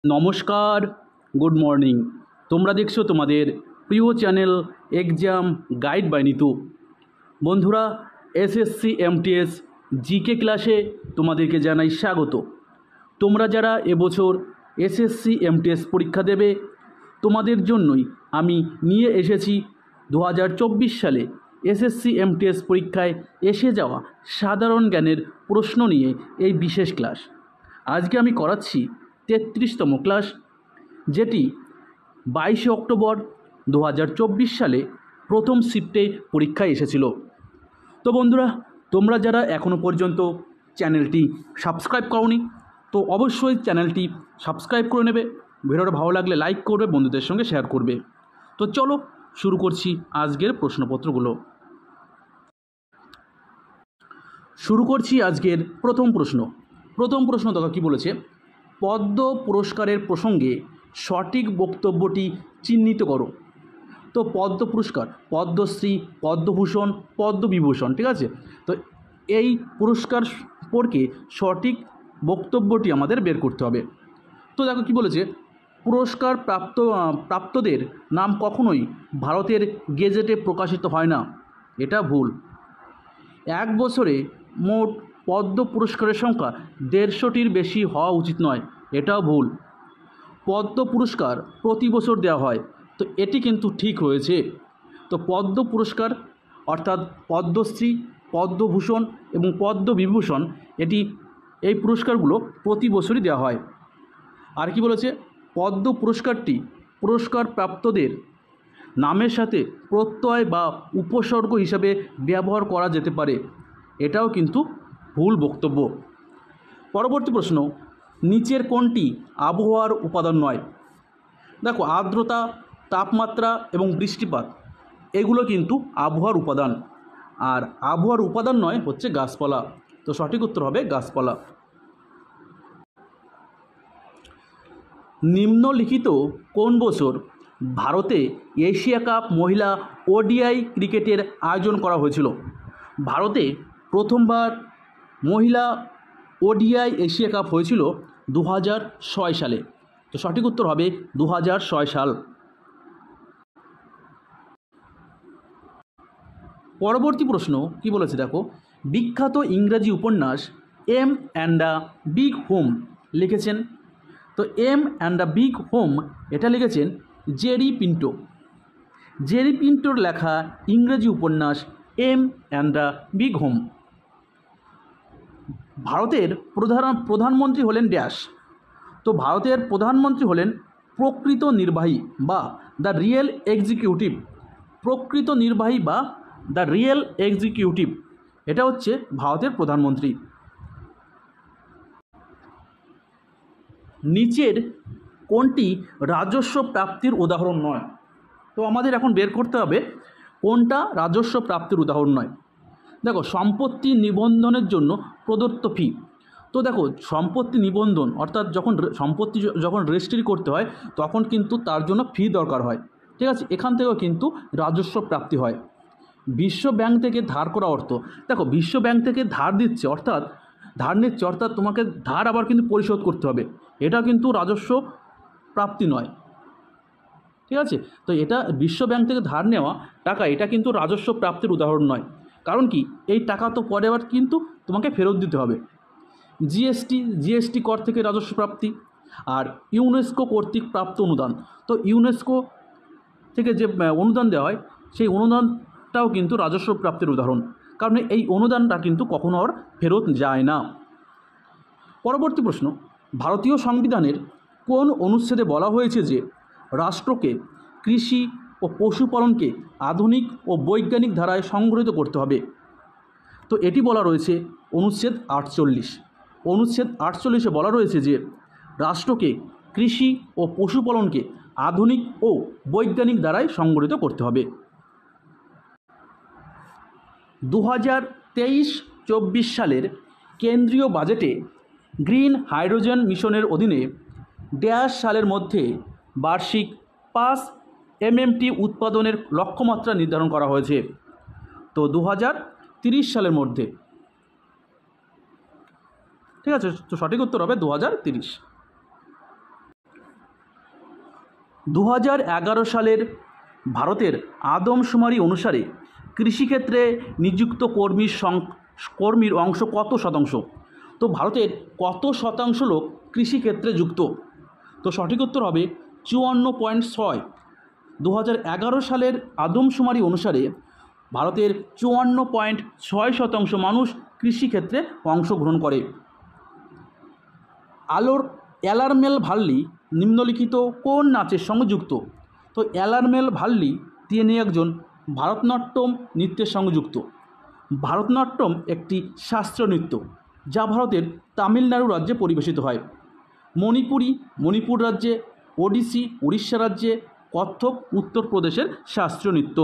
নমস্কার, good morning. তোমরা দেখছো তোমাদের প্রিয় channel exam guide by Nitu. বন্ধুরা, এসএসসি এমটিএস জিকে ক্লাসে তোমাদেরকে জানাই স্বাগত। তোমরা যারা এবছর এসএসসি এমটিএস পরীক্ষা দেবে, তোমাদের জন্যই আমি নিয়ে এসেছি 2024 সালে এসএসসি এমটিএস পরীক্ষায় এসে যাওয়া সাধারণ জ্ঞানের প্রশ্ন নিয়ে এই বিশেষ ক্লাস। আজকে আমি করাচ্ছি 33তম ক্লাস, যেটি 22 অক্টোবর 2024 সালে প্রথম শিফটে পরীক্ষায় এসেছিল। তো বন্ধুরা, তোমরা যারা এখনও পর্যন্ত চ্যানেলটি সাবস্ক্রাইব করোনি, তো অবশ্যই চ্যানেলটি সাবস্ক্রাইব করে নেবে। ভিডিওটা ভালো লাগলে লাইক করবে, বন্ধুদের সঙ্গে শেয়ার করবে। তো চলো শুরু করছি আজকের প্রশ্নপত্রগুলো। শুরু করছি আজকের প্রথম প্রশ্ন দেখো কী বলেছে। পদ্ম পুরস্কারের প্রসঙ্গে সঠিক বক্তব্যটি চিহ্নিত করো। তো পদ্ম পুরস্কার, পদ্মশ্রী, পদ্মভূষণ, পদ্মবিভূষণ, ঠিক আছে। তো এই পুরস্কার সম্পর্কে সঠিক বক্তব্যটি আমাদের বের করতে হবে। তো দেখো কী বলেছে, পুরস্কার প্রাপ্তদের নাম কখনোই ভারতের গেজেটে প্রকাশিত হয় না। এটা ভুল। এক বছরে মোট পদ্ম পুরস্কারের সংখ্যা 150টির বেশি হওয়া উচিত নয়। এটাও ভুল। পদ্ম পুরস্কার প্রতি বছর দেওয়া হয়, তো এটি কিন্তু ঠিক রয়েছে। তো পদ্ম পুরস্কার অর্থাৎ পদ্মশ্রী, পদ্মভূষণ এবং পদ্মবিভূষণ, এই পুরস্কারগুলো প্রতি বছরই দেওয়া হয়। আর কি বলেছে, পদ্ম পুরস্কারটি পুরস্কার প্রাপ্তদের নামের সাথে প্রত্যয় বা উপসর্গ হিসাবে ব্যবহার করা যেতে পারে। এটাও কিন্তু ভুল বক্তব্য। পরবর্তী প্রশ্ন, নিচের কোনটি আবহাওয়ার উপাদান নয়? দেখো, আর্দ্রতা, তাপমাত্রা এবং বৃষ্টিপাত এগুলো কিন্তু আবহাওয়ার উপাদান, আর আবহাওয়ার উপাদান নয় হচ্ছে গাছপালা। তো সঠিক উত্তর হবে গাছপালা। নিম্নলিখিত কোন বছর ভারতে এশিয়া কাপ মহিলা ওডিআই ক্রিকেটের আয়োজন করা হয়েছিল? ভারতে প্রথমবার মহিলা ওডিআই এশিয়া কাপ হয়েছিল 2006 সালে। তো সঠিক উত্তর হবে 2006 সাল। পরবর্তী প্রশ্ন কি বলেছে দেখো, বিখ্যাত ইংরাজি উপন্যাস Em and the Big Hoom লিখেছেন? তো Em and the Big Hoom এটা লিখেছেন জেরি পিন্টো। জেরি পিন্টোর লেখা ইংরেজি উপন্যাস Em and the Big Hoom. ভারতের প্রধানমন্ত্রী হলেন ড্যাশ। তো ভারতের প্রধানমন্ত্রী হলেন প্রকৃত নির্বাহী বা দ্য রিয়েল এক্সিকিউটিভ। প্রকৃত নির্বাহী বা দ্য রিয়েল এক্সিকিউটিভ, এটা হচ্ছে ভারতের প্রধানমন্ত্রী। নিচের কোনটি রাজস্ব প্রাপ্তির উদাহরণ নয়? তো আমাদের এখন বের করতে হবে কোনটা রাজস্ব প্রাপ্তির উদাহরণ নয়। দেখো, সম্পত্তি নিবন্ধনের জন্য প্রদত্ত ফি। তো দেখো, সম্পত্তি নিবন্ধন অর্থাৎ সম্পত্তি যখন রেজিস্ট্রি করতে হয় তখন কিন্তু তার জন্য ফি দরকার হয়, ঠিক আছে। এখান থেকেও কিন্তু রাজস্ব প্রাপ্তি হয়। বিশ্ব ব্যাংক থেকে ধার করা অর্থ, দেখো বিশ্ব ব্যাংক থেকে ধার নিচ্ছে অর্থাৎ তোমাকে ধার আবার কিন্তু পরিশোধ করতে হবে। এটা কিন্তু রাজস্ব প্রাপ্তি নয়, ঠিক আছে। তো এটা বিশ্ব ব্যাংক থেকে ধার নেওয়া টাকা, এটা কিন্তু রাজস্ব প্রাপ্তির উদাহরণ নয়। কারণ কি, এই টাকা তো পরে আবার কিন্তু তোমাকে ফেরত দিতে হবে। জিএসটি কর থেকে রাজস্ব প্রাপ্তি, আর ইউনেস্কো কর্তৃক প্রাপ্ত অনুদান। তো ইউনেস্কো থেকে যে অনুদান দেওয়া হয় সেই অনুদানটাও কিন্তু রাজস্ব প্রাপ্তির উদাহরণ, কারণ এই অনুদানটা কিন্তু কখনো আর ফেরত যায় না। পরবর্তী প্রশ্ন, ভারতীয় সংবিধানের কোন অনুচ্ছেদে বলা হয়েছে যে রাষ্ট্রকে কৃষি ও পশুপালনকে আধুনিক ও বৈজ্ঞানিক ধারায় সংগঠিত করতে হবে? তো এটি বলা রয়েছে অনুচ্ছেদ 48। অনুচ্ছেদ 48-এ বলা রয়েছে যে রাষ্ট্রকে কৃষি ও পশুপালনকে আধুনিক ও বৈজ্ঞানিক ধারায় সংগঠিত করতে হবে। 2023-24 সালের কেন্দ্রীয় বাজেটে গ্রিন হাইড্রোজেন মিশনের অধীনে ড্যাশ সালের মধ্যে বার্ষিক 5 MMT উৎপাদনের লক্ষ্যমাত্রা নির্ধারণ করা হয়েছে। তো 2030 সালের মধ্যে, ঠিক আছে। তো সঠিক উত্তর হবে 2030। 2011 সালের ভারতের আদমশুমারি অনুসারে কৃষিক্ষেত্রে নিযুক্ত কর্মীর অংশ কত শতাংশ? তো ভারতের কত শতাংশ লোক কৃষিক্ষেত্রে যুক্ত? তো সঠিক উত্তর হবে 54.6। 2011 সালের আদমশুমারি অনুসারে ভারতের 54.6% মানুষ কৃষিক্ষেত্রে অংশগ্রহণ করে। অ্যালারমেল ভাল্লি নিম্নলিখিত কোন নাচের সঙ্গে যুক্ত? তো অ্যালারমেল ভাল্লি তিনি একজন ভারতনাট্যম নৃত্যের সঙ্গে যুক্ত। ভারতনাট্যম একটি শাস্ত্রীয় নৃত্য যা ভারতের তামিলনাড়ু রাজ্যে পরিবেশিত হয়। মণিপুর রাজ্যে, ওডিসি উড়িষ্যা রাজ্যে, কত্থক উত্তরপ্রদেশের শাস্ত্রীয় নৃত্য।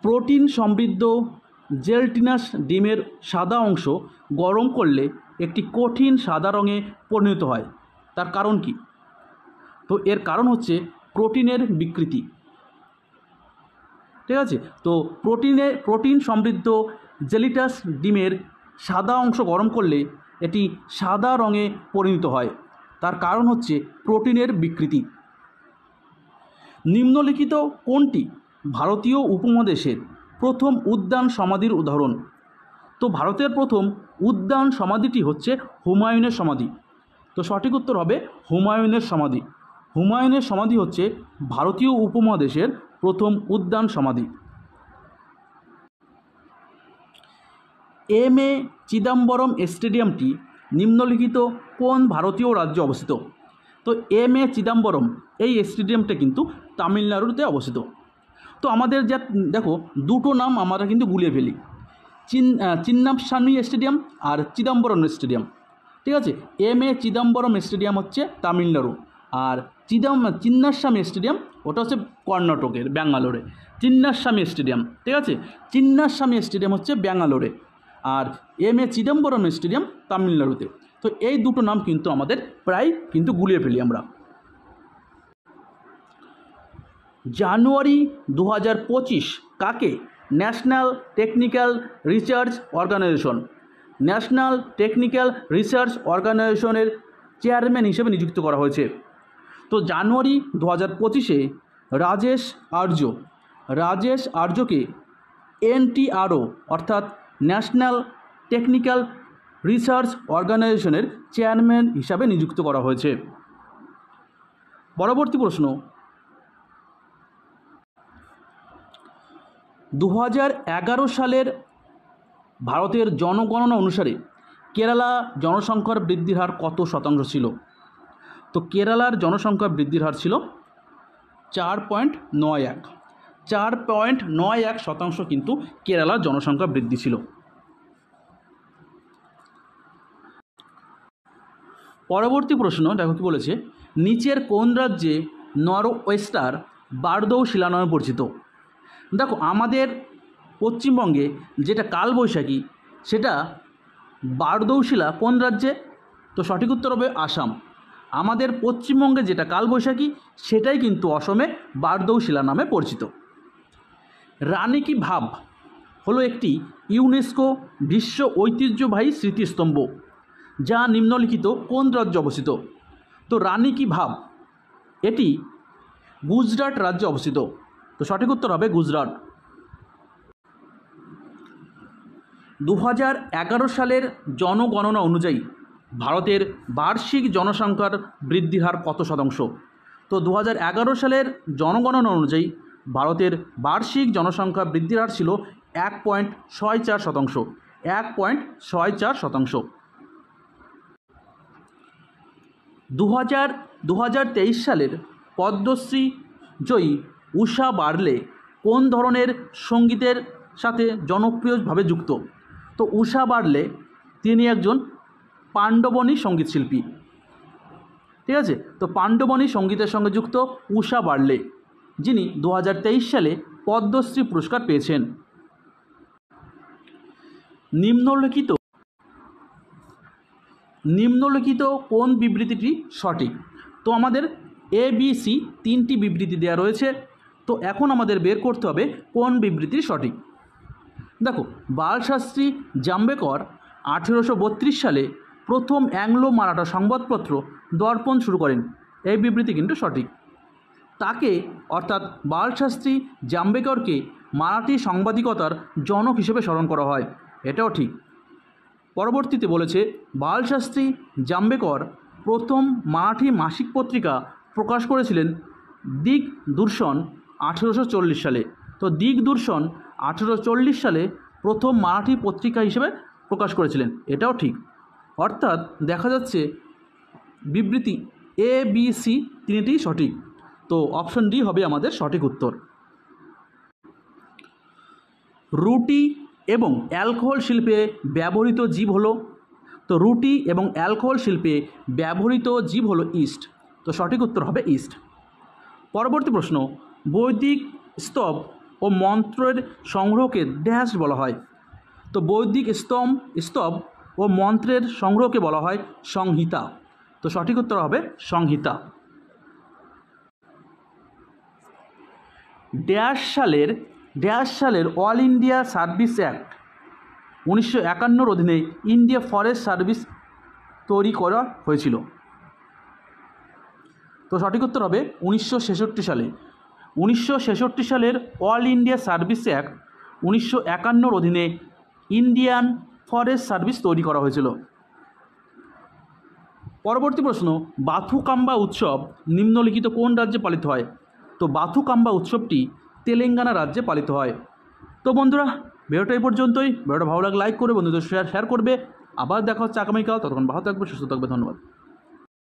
প্রোটিন সমৃদ্ধ জেলটিনাস ডিমের সাদা অংশ গরম করলে একটি কঠিন সাদা রঙে পরিণত হয়, তার কারণ কি? তো এর কারণ হচ্ছে প্রোটিনের বিকৃতি। ঠিক আছে, তো প্রোটিন সমৃদ্ধ জেলিটাস ডিমের সাদা অংশ গরম করলে এটি সাদা রঙে পরিণত হয়, তার কারণ হচ্ছে প্রোটিনের বিকৃতি। নিম্নলিখিত কোনটি ভারতীয় উপমহাদেশের প্রথম উদ্যান সমাধির উদাহরণ? তো ভারতের প্রথম উদ্যান সমাধিটি হচ্ছে হুমায়ুনের সমাধি। তো সঠিক উত্তর হবে হুমায়ুনের সমাধি। হুমায়ুনের সমাধি হচ্ছে ভারতীয় উপমহাদেশের প্রথম উদ্যান সমাধি। এম এ চিদম্বরম স্টেডিয়ামটি নিম্নলিখিত কোন ভারতীয় রাজ্যে অবস্থিত? তো এম এ চিদম্বরম এই স্টেডিয়ামটা কিন্তু তামিলনাড়ুতে অবস্থিত। তো আমাদের যা দেখো দুটো নাম আমরা কিন্তু গুলিয়ে ফেলি, চিন্নাস্বামী স্টেডিয়াম আর চিদম্বরম স্টেডিয়াম। ঠিক আছে, এম এ চিদম্বরম স্টেডিয়াম হচ্ছে তামিলনাড়ু, আর চিন্নাস্বামী স্টেডিয়াম ওটা হচ্ছে কর্ণাটকের ব্যাঙ্গালোরে। চিন্নাস্বামী স্টেডিয়াম, ঠিক আছে, চিন্নাস্বামী স্টেডিয়াম হচ্ছে ব্যাঙ্গালোরে, আর এম এ চিদম্বরম স্টেডিয়াম তামিলনাড়ুতে। তো এই দুটো নাম কিন্তু আমাদের প্রায় কিন্তু গুলিয়ে ফেলি আমরা। জানুয়ারি 2025 কাকে ন্যাশনাল টেকনিক্যাল রিসার্চ অর্গানাইজেশনের চেয়ারম্যান হিসেবে নিযুক্ত করা হয়েছে? তো জানুয়ারি 2025-এ রাজেশ আর্যকে NTRO অর্থাৎ ন্যাশনাল টেকনিক্যাল রিসার্চ অর্গানাইজেশনের চেয়ারম্যান হিসাবে নিযুক্ত করা হয়েছে। পরবর্তী প্রশ্ন, 2011 সালের ভারতের জনগণনা অনুসারে কেরালা জনসংখ্যার বৃদ্ধির হার কত শতাংশ ছিল? তো কেরালার জনসংখ্যা বৃদ্ধির হার ছিল 4.91 কিন্তু কেরালার জনসংখ্যা বৃদ্ধি ছিল। পরবর্তী প্রশ্ন দেখো কি বলেছে, নিচের কোন রাজ্যে নরওয়েস্টার বারদৌশিলা নামে পরিচিত? দেখো আমাদের পশ্চিমবঙ্গে যেটা কালবৈশাখী সেটা বারদৌশিলা কোন রাজ্যে? তো সঠিক উত্তর হবে আসাম। আমাদের পশ্চিমবঙ্গে যেটা কালবৈশাখী সেটাই কিন্তু অসমে বারদৌশিলা নামে পরিচিত। রানী কি ভাভ হলো একটি ইউনেস্কো বিশ্ব ঐতিহ্যবাহী স্মৃতিস্তম্ভ যা নিম্নলিখিত কোন রাজ্যে অবস্থিত? তো রানী কি ভাভ এটি গুজরাট রাজ্যে অবস্থিত। তো সঠিক উত্তর হবে গুজরাট। 2011 সালের জনগণনা অনুযায়ী ভারতের বার্ষিক জনসংখ্যার বৃদ্ধির হার কত শতাংশ? তো 2011 সালের জনগণনা অনুযায়ী ভারতের বার্ষিক জনসংখ্যা বৃদ্ধির হার ছিল 1.64%। 2023 সালের পদ্মশ্রী জয়ী ঊষা বার্লে কোন ধরনের সঙ্গীতের সাথে জনপ্রিয়ভাবে যুক্ত? তো ঊষা বার্লে তিনি একজন পাণ্ডবনী সঙ্গীত শিল্পী। ঠিক আছে, তো পাণ্ডবনী সঙ্গীতের সঙ্গে যুক্ত ঊষা বার্লে, যিনি 2023 সালে পদ্মশ্রী পুরস্কার পেয়েছেন। নিম্নলিখিত কোন বিবৃতিটি সঠিক? তো আমাদের ABC তিনটি বিবৃতি দেওয়া রয়েছে। তো এখন আমাদের বের করতে হবে কোন বিবৃতি সঠিক। দেখো, বালশাস্ত্রী জাম্বেকর 1832 সালে প্রথম অ্যাংলো মারাঠা সংবাদপত্র দর্পণ শুরু করেন? এই বিবৃতি কিন্তু সঠিক। তাকে অর্থাৎ বালশাস্ত্রী জাম্বেকরকে মারাঠি সাংবাদিকতার জনক হিসেবে স্মরণ করা হয়, এটাও ঠিক। পরবর্তীতে বলেছে বালশাস্ত্রী জাম্বেকর প্রথম মারাঠি মাসিক পত্রিকা প্রকাশ করেছিলেন দিকদূরশন 1840 সালে। তো দিকদূরশন 1840 সালে প্রথম মারাঠি পত্রিকা হিসেবে প্রকাশ করেছিলেন, এটাও ঠিক। অর্থাৎ দেখা যাচ্ছে বিবৃতি এ বি সি তিনটিই সঠিক। তো অপশন ডি হবে আমাদের সঠিক উত্তর। রুটি এবং অ্যালকোহল শিল্পে ব্যবহৃত জীব হলো, তো রুটি এবং অ্যালকোহল শিল্পে ব্যবহৃত জীব হলো ইস্ট। তো সঠিক উত্তর হবে ইস্ট। পরবর্তী প্রশ্ন, বৈদিক স্তব ও মন্ত্রের সংগ্রহকে ড্যাশ বলা হয়? তো বৈদিক স্তব ও মন্ত্রের সংগ্রহকে বলা হয় সংহিতা। তো সঠিক উত্তর হবে সংহিতা। ড্যাশ সালের অল ইন্ডিয়া সার্ভিস অ্যাক্ট 1951 অধীনে ইন্ডিয়া ফরেস্ট সার্ভিস তৈরি করা হয়েছিল? তো সঠিক উত্তর হবে 1966 সালে। 1966 সালের অল ইন্ডিয়া সার্ভিস অ্যাক্ট 1951 অধীনে ইন্ডিয়ান ফরেস্ট সার্ভিস তৈরি করা হয়েছিল। পরবর্তী প্রশ্ন, বাথুকাম্বা উৎসব নিম্নলিখিত কোন রাজ্যে পালিত হয়? তো বাথুকাম্বা উৎসবটি তেলেঙ্গানা রাজ্যে পালিত হয়। তো বন্ধুরা, ভিডিওটা এই পর্যন্তই। ভিডিওটা ভালো লাগলে লাইক করে বন্ধুদের শেয়ার করবে। আবার দেখা হচ্ছে আগামীকাল। ততক্ষণ ভালো থাকবে, সুস্থ থাকবে। ধন্যবাদ।